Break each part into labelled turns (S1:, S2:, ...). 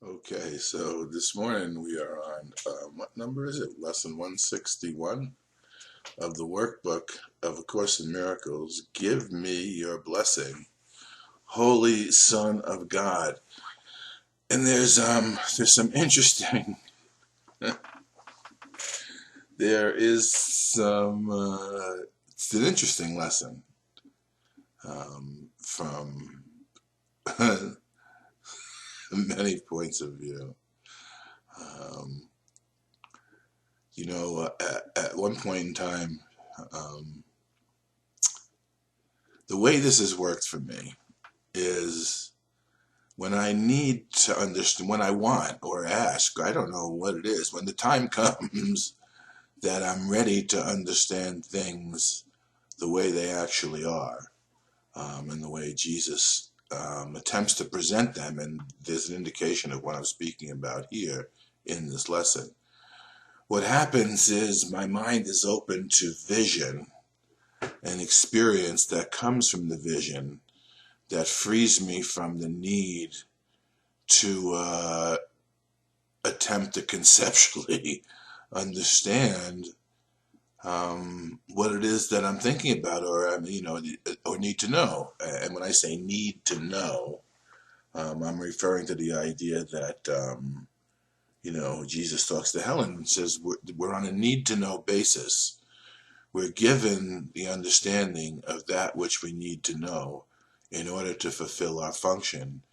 S1: Okay, so this morning we are on, what number is it? Lesson 161 of the workbook of A Course in Miracles. Give me your blessing, Holy Son of God. And there's some interesting, there is some, it's an interesting lesson from many points of view. Um, at one point in time, um, the way this has worked for me is when I need to understand, when I want or ask, I don't know what it is, when the time comes that I'm ready to understand things the way they actually are, and the way Jesus attempts to present them. And there's an indication of what I'm speaking about here in this lesson. What happens is my mind is open to vision and experience that comes from the vision that frees me from the need to attempt to conceptually understand what it is that I'm thinking about, or or need to know. And when I say need to know, I'm referring to the idea that Jesus talks to Helen and says we're on a need to know basis. We're given the understanding of that which we need to know in order to fulfill our function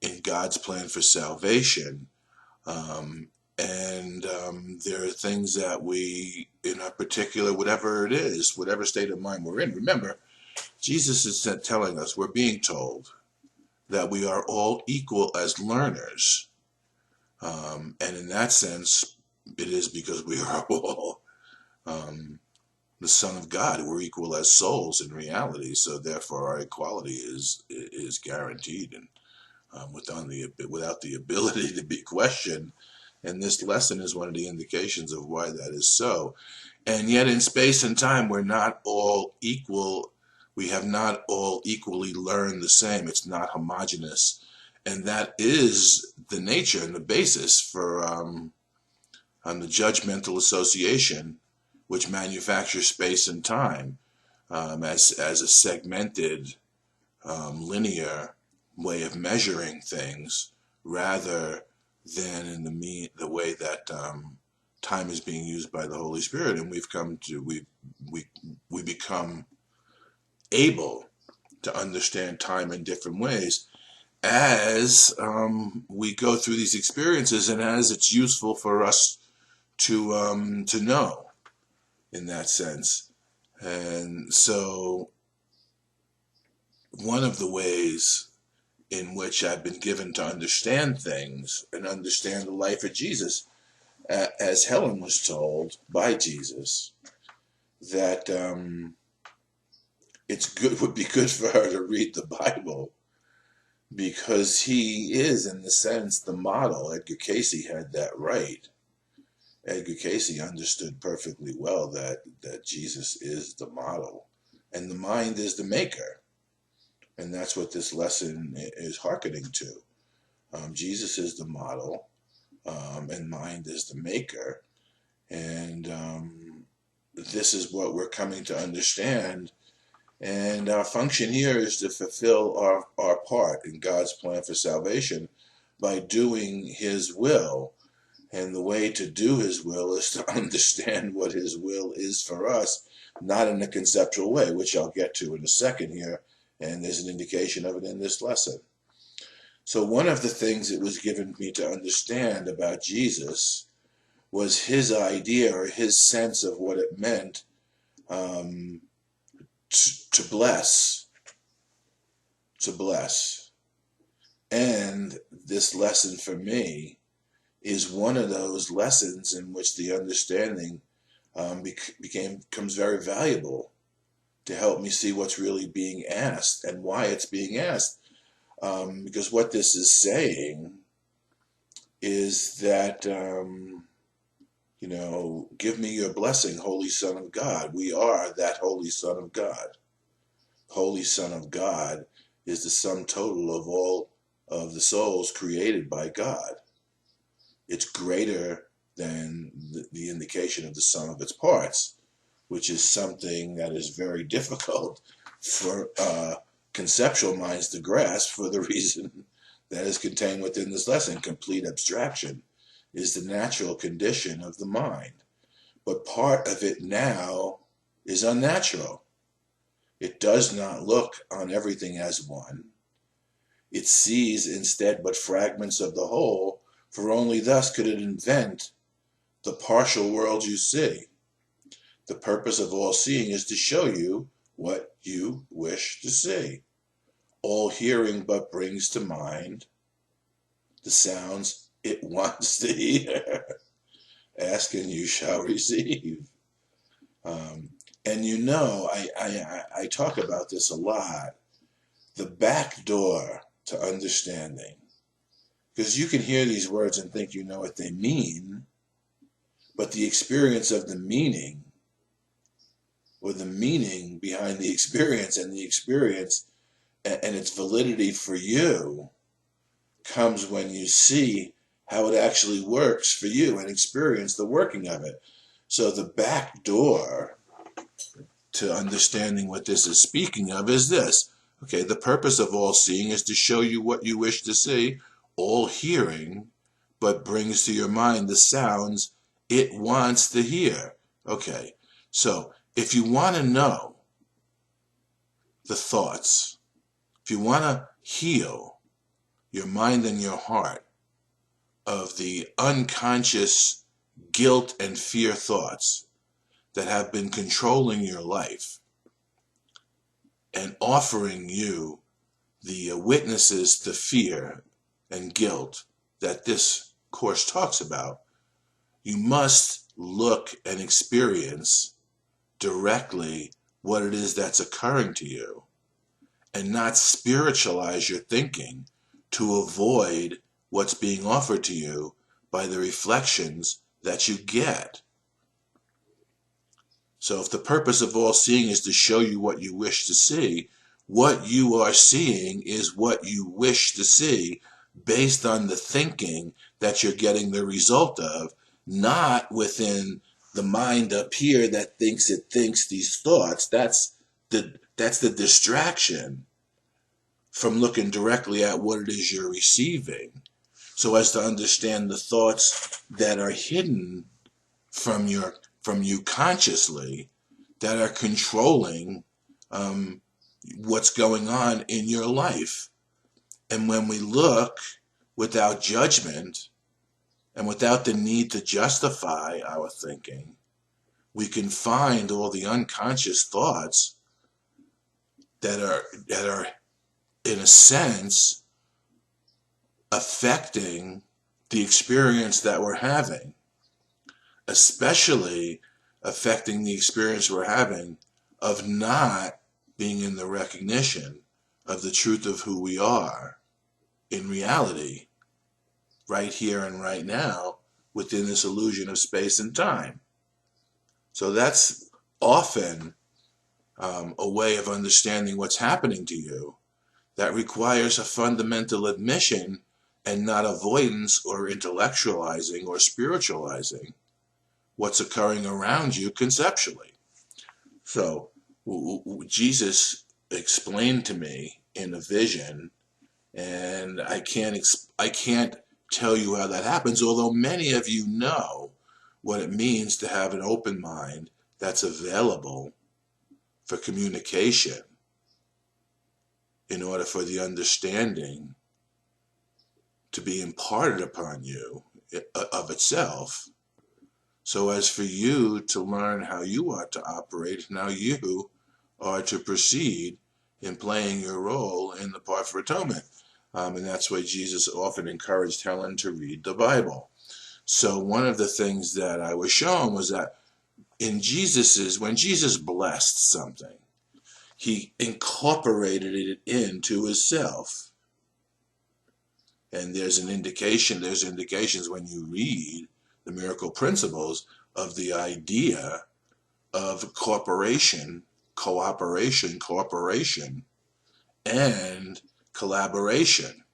S1: in God's plan for salvation. And there are things that we, in a particular, whatever it is, whatever state of mind we're in. Remember, Jesus is telling us, we're being told that we are all equal as learners. And in that sense, it is because we are all the Son of God. We're equal as souls in reality. So therefore, our equality is guaranteed and without the ability to be questioned. And this lesson is one of the indications of why that is so. And yet in space and time, we're not all equal. We have not all equally learned the same. It's not homogeneous. And that is the nature and the basis for the judgmental association, which manufactures space and time as a segmented, linear way of measuring things, rather than in the way that time is being used by the Holy Spirit. And we become able to understand time in different ways as we go through these experiences, and as it's useful for us to know in that sense. And so one of the ways in which I've been given to understand things and understand the life of Jesus, as Helen was told by Jesus, that would be good for her to read the Bible, because he is, in the sense, the model. Edgar Cayce had that right. Edgar Cayce understood perfectly well that Jesus is the model, and the mind is the maker. And that's what this lesson is hearkening to. Jesus is the model, and mind is the maker. And this is what we're coming to understand. And our function here is to fulfill our part in God's plan for salvation by doing His will. And the way to do His will is to understand what His will is for us, not in a conceptual way, which I'll get to in a second here. And there's an indication of it in this lesson. So one of the things it was given me to understand about Jesus was His idea, or His sense of what it meant to bless. To bless. And this lesson for me is one of those lessons in which the understanding becomes very valuable to help me see what's really being asked and why it's being asked. Because what this is saying is that, give me your blessing, Holy Son of God. We are that Holy Son of God. Holy Son of God is the sum total of all of the souls created by God. It's greater than the indication of the sum of its parts, which is something that is very difficult for conceptual minds to grasp for the reason that is contained within this lesson. Complete abstraction is the natural condition of the mind. But part of it now is unnatural. It does not look on everything as one. It sees instead but fragments of the whole, for only thus could it invent the partial world you see. The purpose of all seeing is to show you what you wish to see. All hearing but brings to mind the sounds it wants to hear. Ask and you shall receive. And you know, I talk about this a lot. The back door to understanding. Because you can hear these words and think you know what they mean, but the experience of the meaning, or the meaning behind the experience and the experience and its validity for you, comes when you see how it actually works for you and experience the working of it. So the back door to understanding what this is speaking of is this. Okay, the purpose of all seeing is to show you what you wish to see. All hearing but brings to your mind the sounds it wants to hear. Okay, so if you want to know the thoughts, if you want to heal your mind and your heart of the unconscious guilt and fear thoughts that have been controlling your life and offering you the witnesses to fear and guilt that this course talks about, you must look and experience directly what it is that's occurring to you and not spiritualize your thinking to avoid what's being offered to you by the reflections that you get. So if the purpose of all seeing is to show you what you wish to see, what you are seeing is what you wish to see based on the thinking that you're getting the result of, not within the mind up here that thinks it thinks these thoughts. That's the distraction from looking directly at what it is you're receiving, so as to understand the thoughts that are hidden from you consciously, that are controlling what's going on in your life. And when we look without judgment and without the need to justify our thinking, we can find all the unconscious thoughts that are in a sense affecting the experience that we're having, especially affecting the experience we're having of not being in the recognition of the truth of who we are in reality, right here and right now, within this illusion of space and time. So that's often a way of understanding what's happening to you that requires a fundamental admission and not avoidance or intellectualizing or spiritualizing what's occurring around you conceptually. So Jesus explained to me in a vision, and I can't tell you how that happens, although many of you know what it means to have an open mind that's available for communication in order for the understanding to be imparted upon you of itself, so as for you to learn how you are to operate and how you are to proceed in playing your role in the part for atonement. And that's why Jesus often encouraged Helen to read the Bible. So one of the things that I was shown was that when Jesus blessed something, he incorporated it into himself. And there's indications when you read the miracle principles of the idea of cooperation, and collaboration.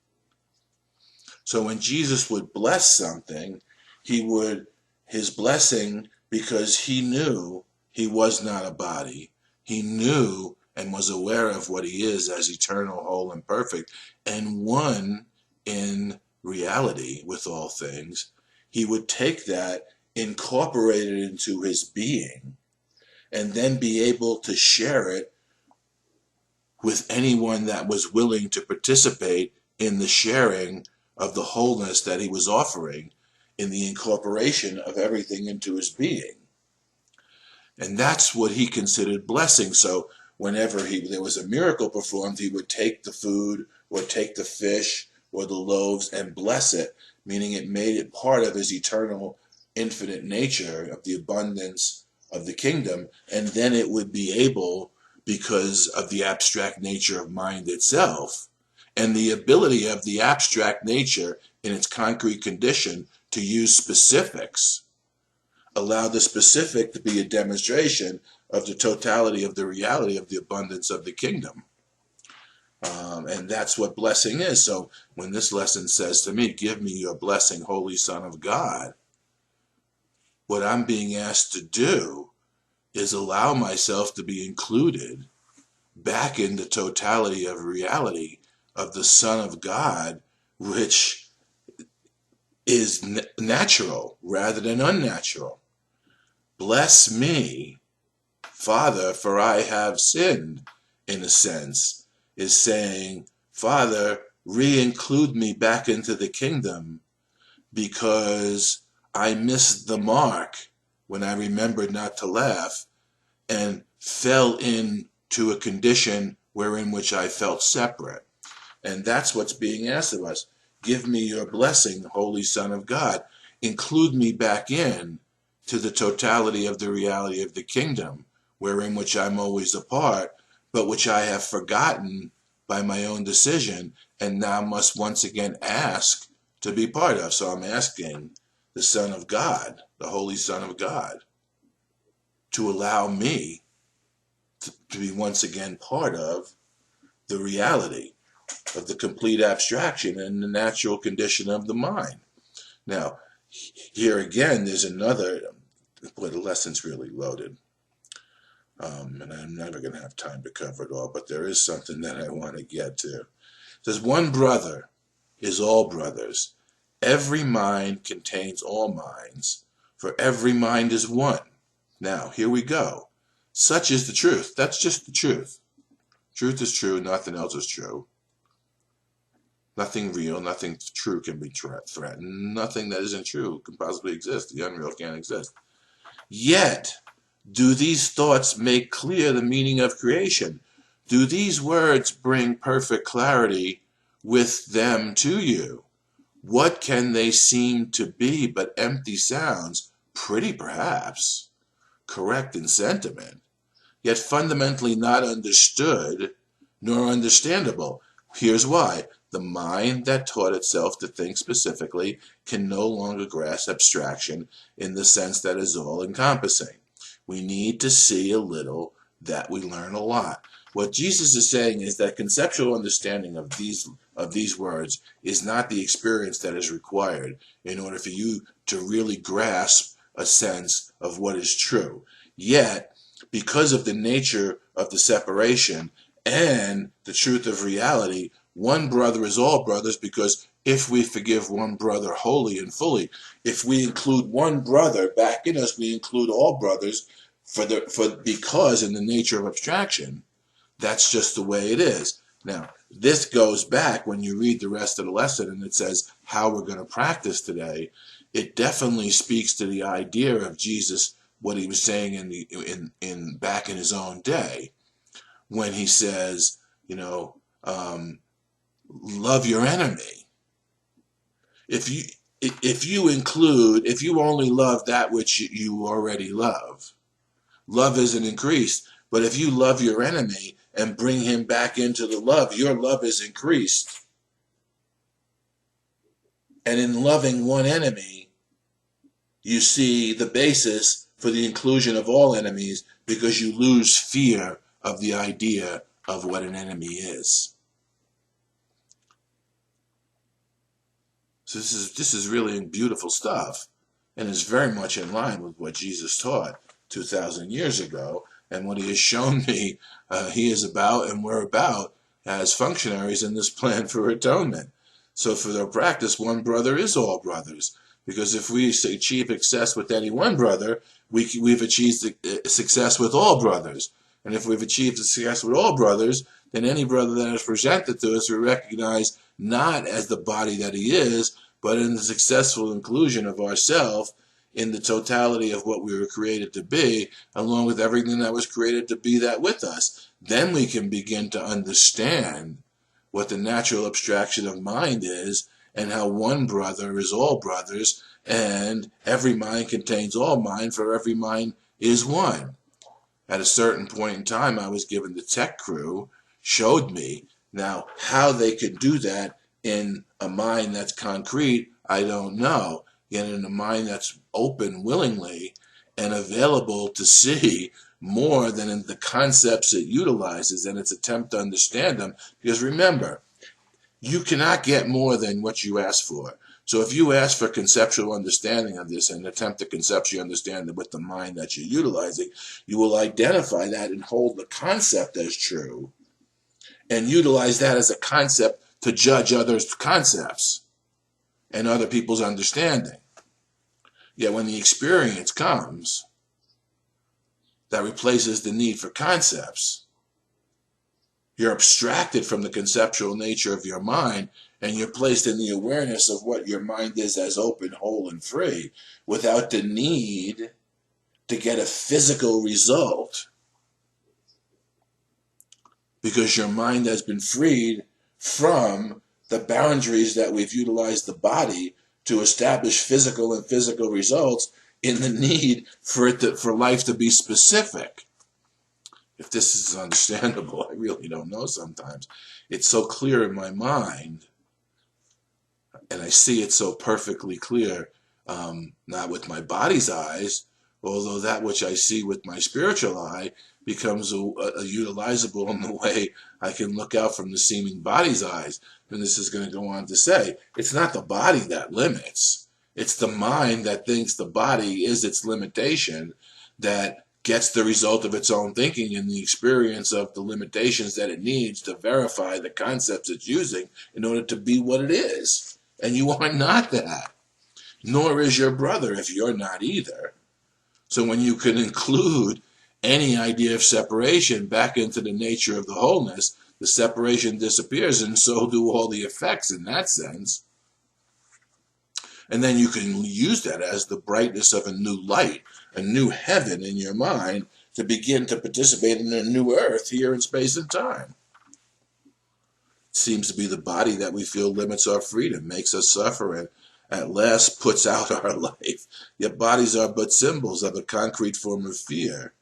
S1: So when Jesus would bless something, his blessing, because he knew he was not a body, he knew and was aware of what he is as eternal, whole, and perfect, and one in reality with all things, he would take that, incorporate it into his being, and then be able to share it with anyone that was willing to participate in the sharing of the wholeness that he was offering in the incorporation of everything into his being. And that's what he considered blessing. So whenever there was a miracle performed, he would take the food or take the fish or the loaves and bless it, meaning it made it part of his eternal, infinite nature of the abundance of the kingdom. And then it would be able, because of the abstract nature of mind itself, and the ability of the abstract nature in its concrete condition to use specifics, allow the specific to be a demonstration of the totality of the reality of the abundance of the kingdom. And that's what blessing is. So when this lesson says to me, give me your blessing, Holy Son of God, what I'm being asked to do is allow myself to be included back in the totality of reality of the Son of God, which is natural rather than unnatural. Bless me, Father, for I have sinned, in a sense, is saying, Father, re-include me back into the kingdom because I missed the mark when I remembered not to laugh and fell into a condition wherein which I felt separate. And that's what's being asked of us. Give me your blessing, Holy Son of God. Include me back in to the totality of the reality of the kingdom, wherein which I'm always a part, but which I have forgotten by my own decision, and now must once again ask to be part of. So I'm asking the Son of God, the Holy Son of God, to allow me to be once again part of the reality of the complete abstraction and the natural condition of the mind. Now, here again, there's another, boy, the lesson's really loaded. And I'm never going to have time to cover it all, but there is something that I want to get to. It says, one brother is all brothers. Every mind contains all minds, for every mind is one. Now, here we go. Such is the truth. That's just the truth. Truth is true, nothing else is true. Nothing real, nothing true can be threatened. Nothing that isn't true can possibly exist. The unreal can't exist. Yet, do these thoughts make clear the meaning of creation? Do these words bring perfect clarity with them to you? What can they seem to be but empty sounds, pretty perhaps, correct in sentiment, yet fundamentally not understood nor understandable? Here's why. The mind that taught itself to think specifically can no longer grasp abstraction in the sense that is all-encompassing. We need to see a little that we learn a lot. What Jesus is saying is that conceptual understanding of these words is not the experience that is required in order for you to really grasp a sense of what is true. Yet, because of the nature of the separation and the truth of reality, one brother is all brothers, because if we forgive one brother wholly and fully, if we include one brother back in us, we include all brothers because in the nature of abstraction, that's just the way it is. Now, this goes back when you read the rest of the lesson and it says how we're going to practice today. It definitely speaks to the idea of Jesus, what he was saying in back in his own day, when he says, love your enemy. If you only love that which you already love isn't increased. But if you love your enemy and bring him back into the love, your love is increased. And in loving one enemy, you see the basis for the inclusion of all enemies, because you lose fear of the idea of what an enemy is. So this is really beautiful stuff, and is very much in line with what Jesus taught 2,000 years ago, and what he has shown me he is about and we're about as functionaries in this plan for atonement. So for their practice, one brother is all brothers, because if we achieve success with any one brother, we've achieved success with all brothers. And if we've achieved success with all brothers, then any brother that is presented to us we recognize not as the body that he is, but in the successful inclusion of ourselves in the totality of what we were created to be, along with everything that was created to be that with us. Then we can begin to understand what the natural abstraction of mind is, and how one brother is all brothers, and every mind contains all mind, for every mind is one. At a certain point in time, I was given the tech crew, showed me. Now, how they could do that in a mind that's concrete, I don't know. Yet in a mind that's open willingly and available to see more than in the concepts it utilizes and its attempt to understand them. Because remember, you cannot get more than what you ask for. So if you ask for conceptual understanding of this and attempt to conceptually understand it with the mind that you're utilizing, you will identify that and hold the concept as true and utilize that as a concept to judge others' concepts and other people's understanding. Yet when the experience comes that replaces the need for concepts, you're abstracted from the conceptual nature of your mind, and you're placed in the awareness of what your mind is as open, whole, and free, without the need to get a physical result, because your mind has been freed from the boundaries that we've utilized the body to establish physical and physical results in the need for life to be specific. If this is understandable, I really don't know sometimes. It's so clear in my mind, and I see it so perfectly clear, not with my body's eyes, although that which I see with my spiritual eye becomes utilizable in the way I can look out from the seeming body's eyes. And this is going to go on to say, it's not the body that limits. It's the mind that thinks the body is its limitation that gets the result of its own thinking and the experience of the limitations that it needs to verify the concepts it's using in order to be what it is. And you are not that. Nor is your brother if you're not either. So when you can include any idea of separation back into the nature of the wholeness, the separation disappears, and so do all the effects in that sense. And then you can use that as the brightness of a new light, a new heaven in your mind to begin to participate in a new earth here in space and time. It seems to be the body that we feel limits our freedom, makes us suffer, and at last puts out our life. Yet bodies are but symbols of a concrete form of fear.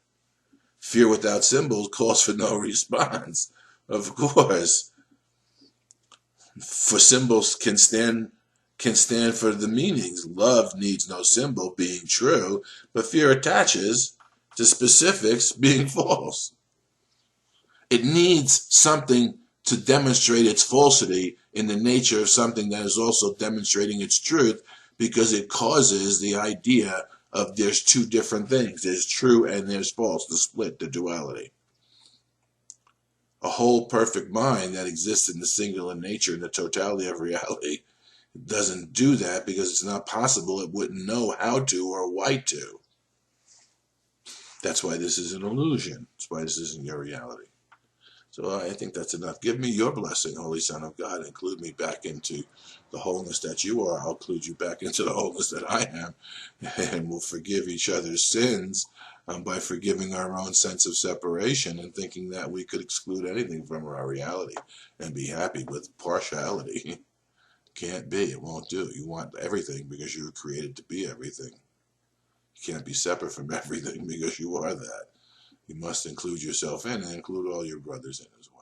S1: Fear without symbols calls for no response. Of course, for symbols can stand for the meanings. Love needs no symbol, being true, but fear attaches to specifics, being false. It needs something to demonstrate its falsity in the nature of something that is also demonstrating its truth, because it causes the idea of there's two different things. There's true and there's false, the split, the duality. A whole perfect mind that exists in the singular nature and the totality of reality doesn't do that, because it's not possible. It wouldn't know how to or why to. That's why this is an illusion. That's why this isn't your reality. So I think that's enough. Give me your blessing, Holy Son of God. Include me back into the wholeness that you are. I'll include you back into the wholeness that I am. And we'll forgive each other's sins by forgiving our own sense of separation and thinking that we could exclude anything from our reality and be happy with partiality. Can't be. It won't do. You want everything because you were created to be everything. You can't be separate from everything because you are that. You must include yourself in and include all your brothers in as well.